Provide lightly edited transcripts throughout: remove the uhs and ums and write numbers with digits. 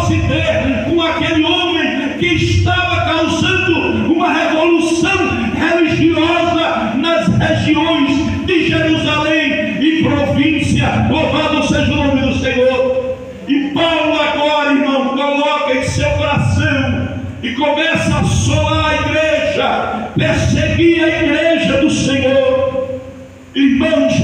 fosse ter com aquele homem que estava causando uma revolução religiosa nas regiões de Jerusalém e província. Louvado seja o nome do Senhor. E Paulo agora, irmão, coloca em seu coração e começa a assolar a igreja, perseguir a igreja do Senhor. Irmãos,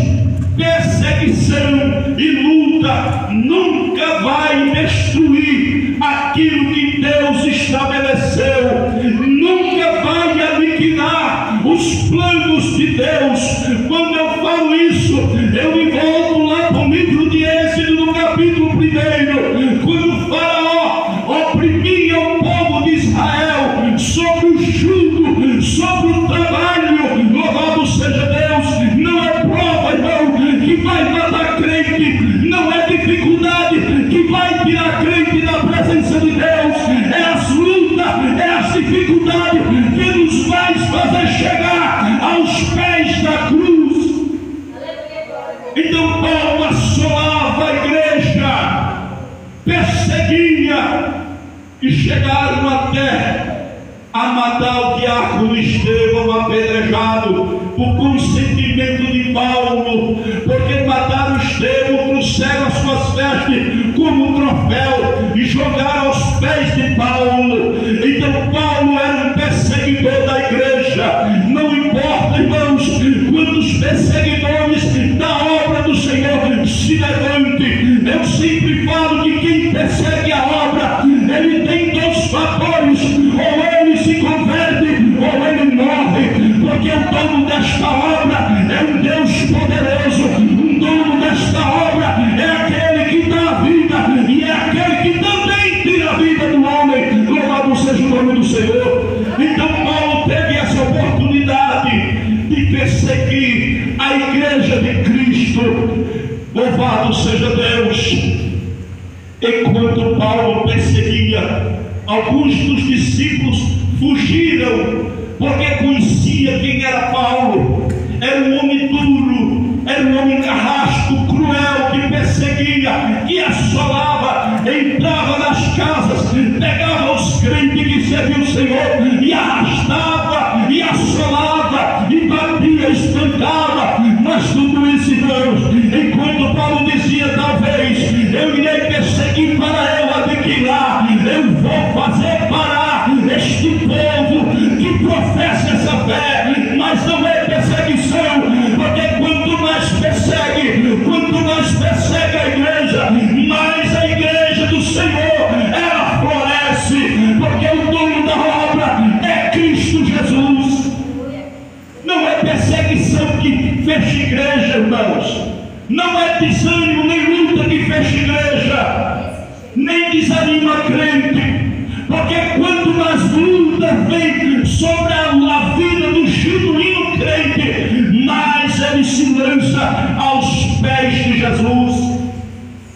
perseguição e luta nunca vai destruir aquilo que Deus estabeleceu, nunca vai aniquilar os planos de Deus. Quando eu falo isso, eu me volto lá para o livro de Êxodo, no capítulo 1, quando o Faraó oprimia o povo de Israel sobre o jugo, sobre o trabalho. Louvado seja Deus. Não é prova, irmão, que vai matar crente, não é dificuldade que vai tirar crente da presença de Deus, é as lutas, é as dificuldades que nos vai fazer chegar aos pés da cruz. Então Paulo assolava a igreja, perseguia, e chegaram até a matar o diácono Estevão apedrejado por consentimento de Paulo, porque mataram Estevão, trouxeram as suas vestes como troféu e jogaram aos pés de Paulo. Então Paulo era um perseguidor da igreja. Não importa, irmãos, quantos perseguidores da obra do Senhor se levante, eu sempre falo que quem persegue a obra, ele tem dois fatores: ou ele se converte ou ele morre, porque o dono desta obra é um Deus poderoso. O dono desta obra é aquele que dá a vida e é aquele que também tira a vida do homem. Louvado seja o nome do Senhor. Então Paulo teve essa oportunidade de perseguir a igreja de Cristo. Louvado seja Deus. Enquanto Paulo perseguia, alguns dos discípulos fugiram, porque conhecia quem era Paulo. Era um homem duro, era um homem carrasco, cruel, que perseguia, que assolava, entrava nas casas, pegava os crentes que serviam o Senhor e arrastava, e assolava, e batia, espancava. Mas tudo isso, irmãos, enquanto Paulo dizia: talvez eu irei perseguir para eu aniquilar, eu vou fazer parar este povo que professa essa fé. Mas não é perseguição, porque quanto mais persegue a igreja, mais a igreja do Senhor ela floresce, porque o dono da obra é Cristo Jesus. Não é perseguição que fecha igreja, irmãos. Não é desânimo nem luta que fecha igreja, nem desanima crente. Porque quando mais luta vem sobre a vida do genuíno crente, mais ele se lança aos pés de Jesus.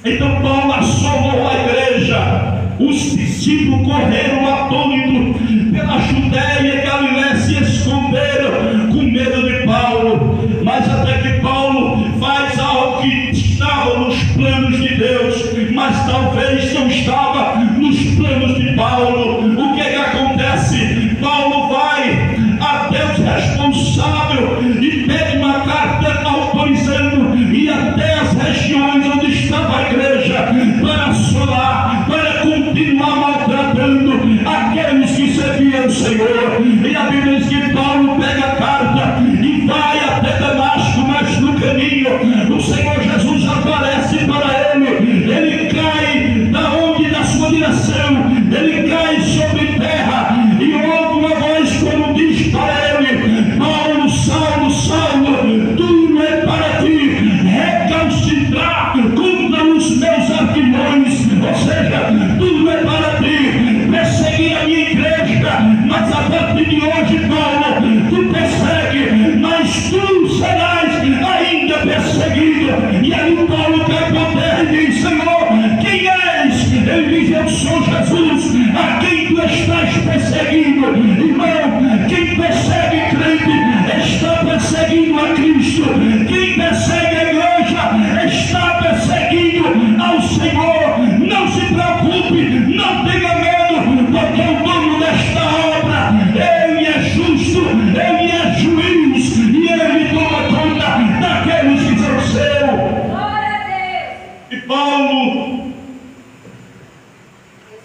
Então Paulo assolou a igreja. Os discípulos correram atônitos pela Judéia e Galiléia, se esconderam com medo de Paulo. Mas até que Paulo faz algo que estava nos planos de Deus, mas talvez não estava nos planos de Paulo. O que é que acontece? Paulo vai até os responsáveis e pede uma carta autorizando ir até as regiões onde estava a igreja, para assolar, para continuar maltratando aqueles que serviam o Senhor. E a Bíblia diz que Paulo pega a carta e vai até Damasco, mas no caminho o Senhor Jesus aparece para ele. Ele cai da onde? Da sua direção. Ele cai sobre terra e ouve uma voz como diz para ele: Paulo, Saulo, Saulo, tudo é para ti recalcitrar contra os meus arquilhões. Ou seja, tudo é para ti perseguir a minha igreja, mas a partir de hoje, Paulo, tu persegue, mas tu serás ainda perseguido. E aí Paulo cai por terra e diz: Senhor, quem és? Ele diz: eu sou Jesus, a quem tu estás perseguindo. Irmão, quem persegue crente está perseguindo a Cristo. Quem persegue a igreja está perseguindo ao Senhor. Não se preocupe não tenha medo, porque o dono desta obra, Ele é justo, Ele é juiz, e Ele toma conta daqueles que são seus. E Paulo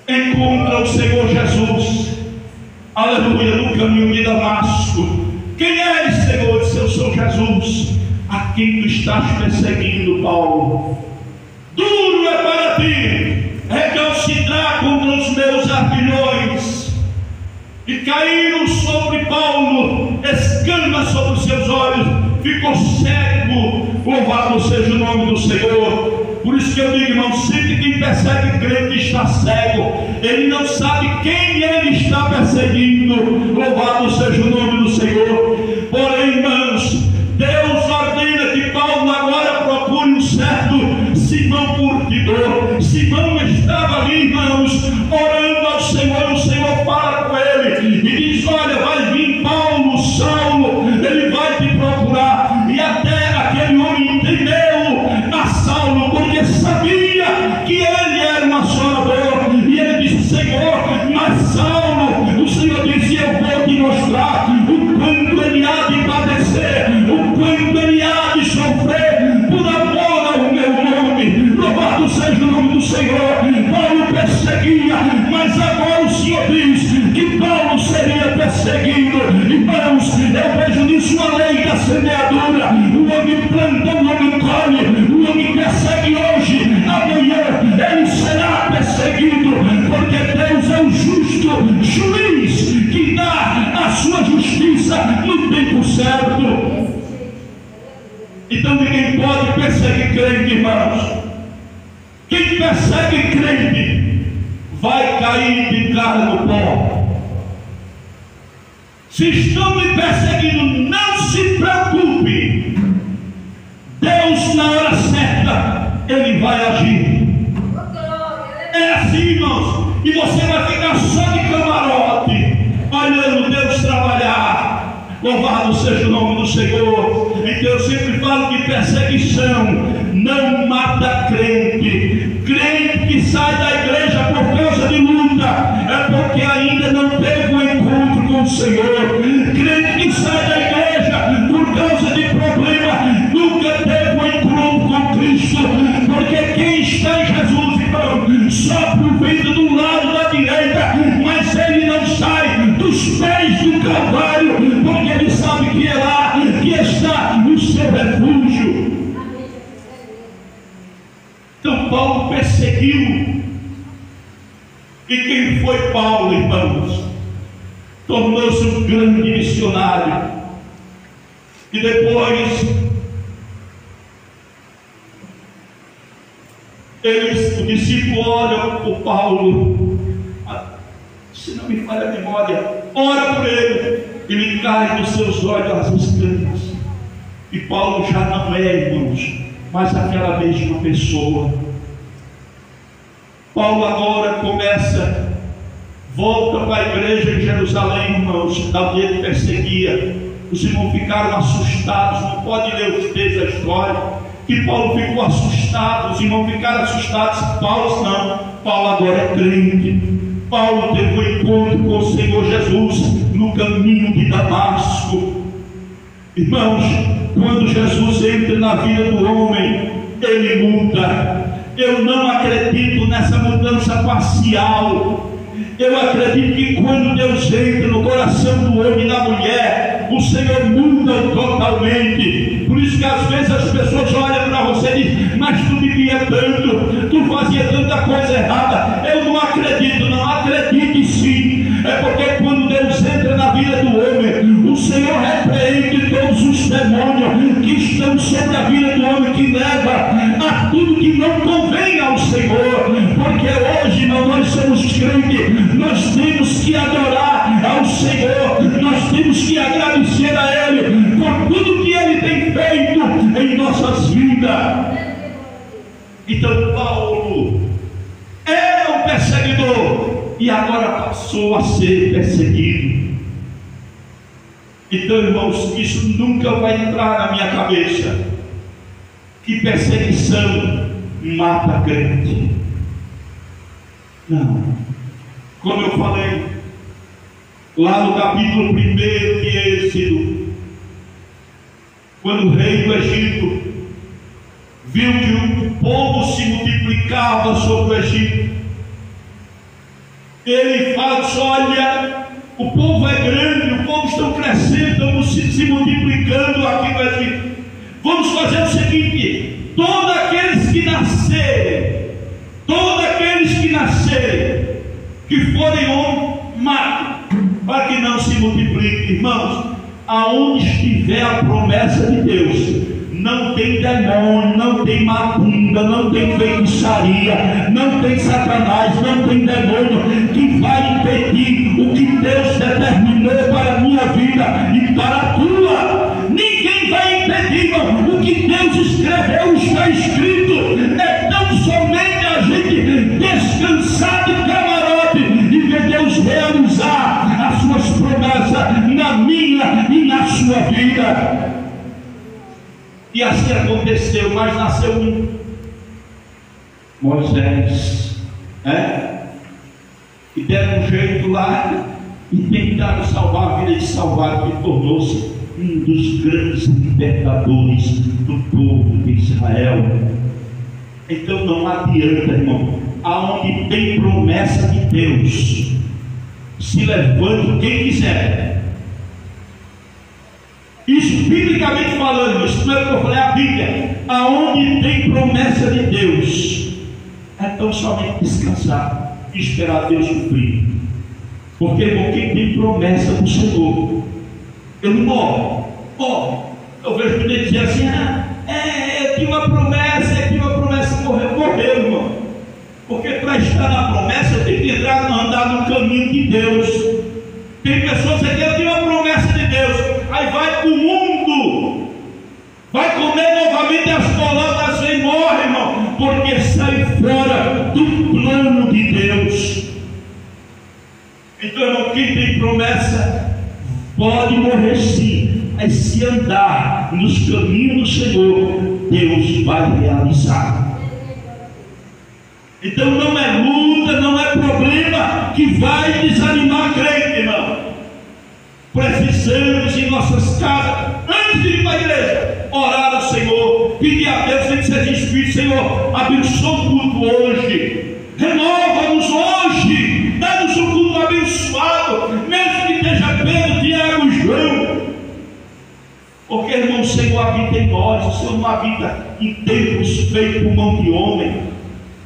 encontra o Senhor Jesus, aleluia, no caminho de Damasco. Quem és, Senhor? Disse: eu sou Jesus, a quem tu estás perseguindo, Paulo. Duro é para ti recalcitrar contra os meus ardilhões. E caíram sobre Paulo escamas sobre os seus olhos, ficou cego. Louvado seja o nome do Senhor. Por isso que eu digo, irmão, sempre quem persegue crente está cego. Ele não sabe quem ele está perseguindo. Louvado seja o nome do Senhor. Porém, irmãos, Deus ordena que Paulo agora procure um certo Simão Curtidor. Simão estava ali, irmãos, orando ao Senhor. O Senhor fala com ele e diz: olha, vai vir Paulo, Saulo, ele vai te procurar. E até aquele homem temeu a Saulo, porque sabia que ele era um assolador. E ele disse: Senhor, mas Saulo, o Senhor disse: eu vou te mostrar o quanto ele há de padecer, o quanto ele há de sofrer por amor ao meu nome. Louvado seja o nome do Senhor. Paulo perseguia, mas agora o Senhor diz que Paulo seria perseguido. Irmãos, eu vejo nisso a lei da semeadura. O homem planta, o homem colhe. O homem persegue hoje, amanhã ele será perseguido, porque Deus é o justo juiz que dá a sua justiça no tempo certo. Então ninguém pode perseguir crente, irmãos. Quem persegue crente vai cair de cara no pó. Se estão me perseguindo, não se preocupe. Deus, na hora certa, Ele vai agir. É assim, irmãos. E você vai ficar só de camarote, olhando Deus trabalhar. Louvado seja o nome do Senhor. Então eu sempre falo que perseguição não mata crente. Crente que sai da igreja por causa de luta é porque ainda não teve um encontro com o Senhor. Crente que sai da igreja por causa de problema nunca teve um encontro com Cristo. Porque quem está em Jesus, irmão, sopra o vento do lado da direita, mas ele não sai dos pés do Calvário, porque ele sabe que é lá que está o seu refúgio. Então Paulo perseguiu. E quem foi Paulo, irmãos? Tornou-se um grande missionário. E depois o discípulo olha por Paulo, se não me falha a memória, ora por ele, e lhe cai dos seus olhos as escamas. E Paulo já não é, irmãos, mas aquela mesma pessoa. Paulo agora volta para a igreja em Jerusalém, irmãos. Davi ele perseguia. Os irmãos ficaram assustados. Não pode ler os textos da história que Paulo ficou assustado. Os irmãos ficaram assustados. Paulo não. Paulo agora é crente. Paulo teve um encontro com o Senhor Jesus no caminho de Damasco. Irmãos, quando Jesus entra na vida do homem, ele muda. Eu não acredito nessa mudança parcial. Eu acredito que quando Deus entra no coração do homem e da mulher, o Senhor muda totalmente. Por isso que às vezes as pessoas olham para você e dizem: mas tu bebia tanto, tu fazia tanta coisa errada. Eu não acredito, não. Acredite sim. É porque quando Deus entra na vida do homem, o Senhor repreende todos os demônios que estão sobre a vida do homem, que leva a tudo que não convém ao Senhor. Porque hoje nós somos crentes, nós temos que adorar ao Senhor, nós temos que agradecer a Ele por tudo que Ele tem feito em nossas vidas. Então Paulo era um perseguidor e agora passou a ser perseguido. Então, irmãos, isso nunca vai entrar na minha cabeça, que perseguição mata crente. Não. Como eu falei, lá no capítulo 1 de Êxodo, quando o rei do Egito viu que o povo se multiplicava sobre o Egito, ele fala: olha, o povo é grande, o povo está crescendo, estamos se multiplicando aqui no Egito. Vamos fazer o seguinte: todos aqueles que nascerem, que forem homens, mate, para que não se multiplique. Irmãos, aonde estiver a promessa de Deus, não tem demônio, não tem macumba, não tem feitiçaria, não tem satanás, não tem demônio que vai impedir o que Deus determinou para a minha vida e para a tua. Ninguém vai impedir, irmão. O que Deus escreveu está escrito. É tão somente a gente descansar de camarote e ver Deus realizar as suas promessas na minha e na sua vida. E assim aconteceu, mas nasceu um Moisés, e deram um jeito lá e tentaram salvar a vida de Salvador, que tornou-se um dos grandes libertadores do povo de Israel. Então não adianta, irmão, aonde tem promessa de Deus, se levante quem quiser. Isso biblicamente falando, isso não é o que eu falei, a Bíblia. Aonde tem promessa de Deus, é tão somente descansar e esperar Deus cumprir. Porque, irmão, quem tem promessa do Senhor, ele morre. Eu vejo que ele dizer assim: eu tinha uma promessa, morreu, irmão. Porque para estar na promessa tem que andar no caminho de Deus. Tem pessoas que eu tenho uma promessa de Deus, aí vai para o mundo, vai comer novamente as bolotas e morre, irmão, porque sai fora do plano de Deus. Então, irmão, quem tem promessa pode morrer sim, mas se andar nos caminhos do Senhor, Deus vai realizar. Então não é luta, não é problema que vai desanimar a crente, irmão. Precisamos em nossas casas, antes de ir para a igreja, orar ao Senhor, pedir a Deus que seja Espírito: Senhor, abençoa o culto hoje, renova-nos hoje, dá-nos um culto abençoado, mesmo que esteja Pedro, Tiago e João. Porque, irmão, o Senhor habita em nós, o Senhor não habita em templos feitos por mão de homem.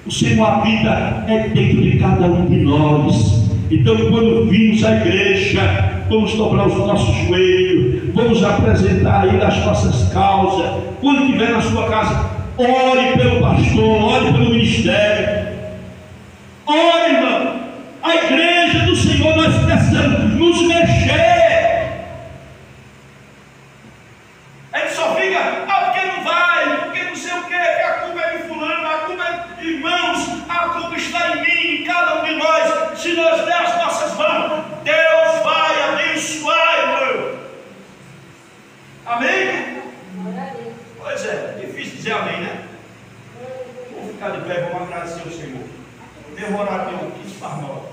O Senhor habita dentro de cada um de nós. Então, quando vimos a igreja, vamos dobrar os nossos joelhos, vamos apresentar aí as nossas causas. Quando estiver na sua casa, ore pelo pastor, ore pelo ministério, ore, irmão. A igreja do Senhor, nós precisamos nos mexer. A gente só fica: porque não vai, porque não sei o que a culpa é de fulano, a culpa é... Irmãos, a culpa está em mim, em cada um de nós. Se nós der as nossas mãos, Deus vai abençoar, irmão. Amém? Pois é, difícil dizer amém, né? Vamos ficar de pé, vamos agradecer ao Senhor. Demorar tem 15 para 9.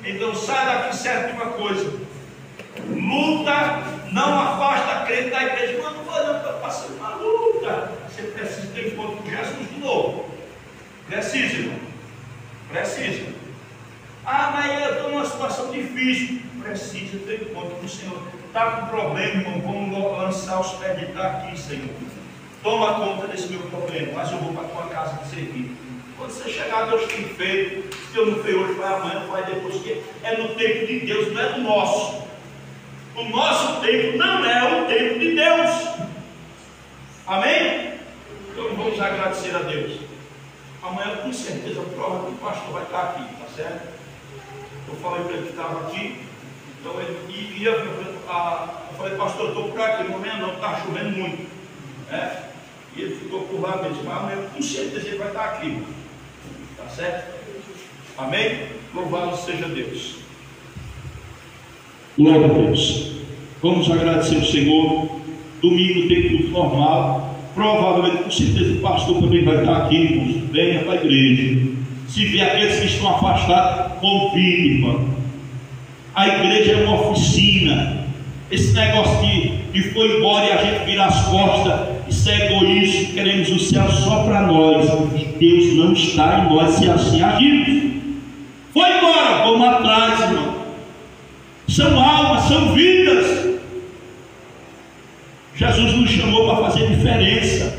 Então sai daqui certo de uma coisa: luta não afasta a crente da igreja. Mas não vai, não, estou passando uma luta. Você precisa ter encontro com Jesus de novo. Precisa, irmão. Precisa. Mas eu estou numa situação difícil. Precisa ter encontro com o Senhor. Está com problema, irmão, vamos lançar os pés de aqui, Senhor. Toma conta desse meu problema, mas eu vou para a tua casa te servir. Quando você chegar, Deus tem feito. Se eu não fui hoje, vai amanhã, vai depois. Que é no tempo de Deus, não é do nosso. O nosso tempo não é o tempo de Deus. Amém? Então vamos agradecer a Deus. Amanhã, com certeza, a prova do pastor vai estar aqui, tá certo? Eu falei para ele que estava aqui. Então ele ia. Eu falei: pastor, eu estou por aqui. Não venha, não, está chovendo muito. E ele ficou por lá mesmo. Mas amanhã, com certeza, ele vai estar aqui. Tá certo? Amém? Louvado seja Deus. Glória a Deus. Vamos agradecer o Senhor. Domingo tem culto normal. Provavelmente, com certeza, o pastor também vai estar aqui. Irmãos, venha para a igreja. Se vê aqueles que estão afastados, convide, irmão. A igreja é uma oficina. Esse negócio que foi embora e a gente vira as costas, isso é egoísmo. Queremos o céu só para nós, e Deus não está em nós se assim agirmos. Foi embora, vamos atrás, irmão. São almas, são vidas. Jesus nos chamou para fazer diferença,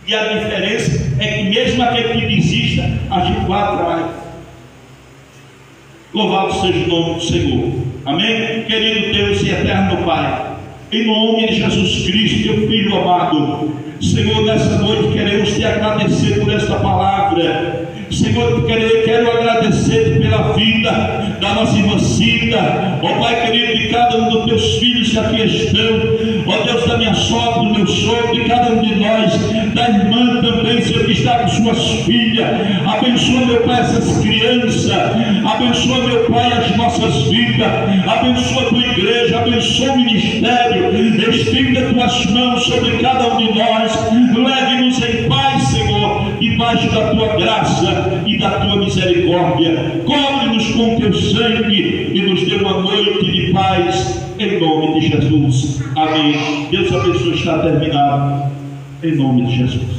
e a diferença é que mesmo aquele que desista, a gente vai atrás. Louvado seja o nome do Senhor. Amém? Querido Deus e eterno Pai, em nome de Jesus Cristo, teu Filho amado, Senhor, nessa noite queremos te agradecer por esta palavra. Senhor, quero agradecer pela vida da nossa irmã Cida, ó Pai querido, de cada um dos teus filhos que aqui estão, ó Deus, da minha sogra, do meu sogro, de cada um de nós, da irmã também, Senhor, que está com suas filhas. Abençoa, meu Pai, essas crianças, abençoa, meu Pai, as nossas vidas, abençoa a tua igreja, abençoa o ministério, estenda tuas mãos sobre cada um de nós, leve-nos em paz, Senhor, debaixo da tua graça e da tua misericórdia. Cobre-nos com teu sangue e nos dê uma noite de paz, em nome de Jesus. Amém. Deus abençoe. Está terminado, em nome de Jesus.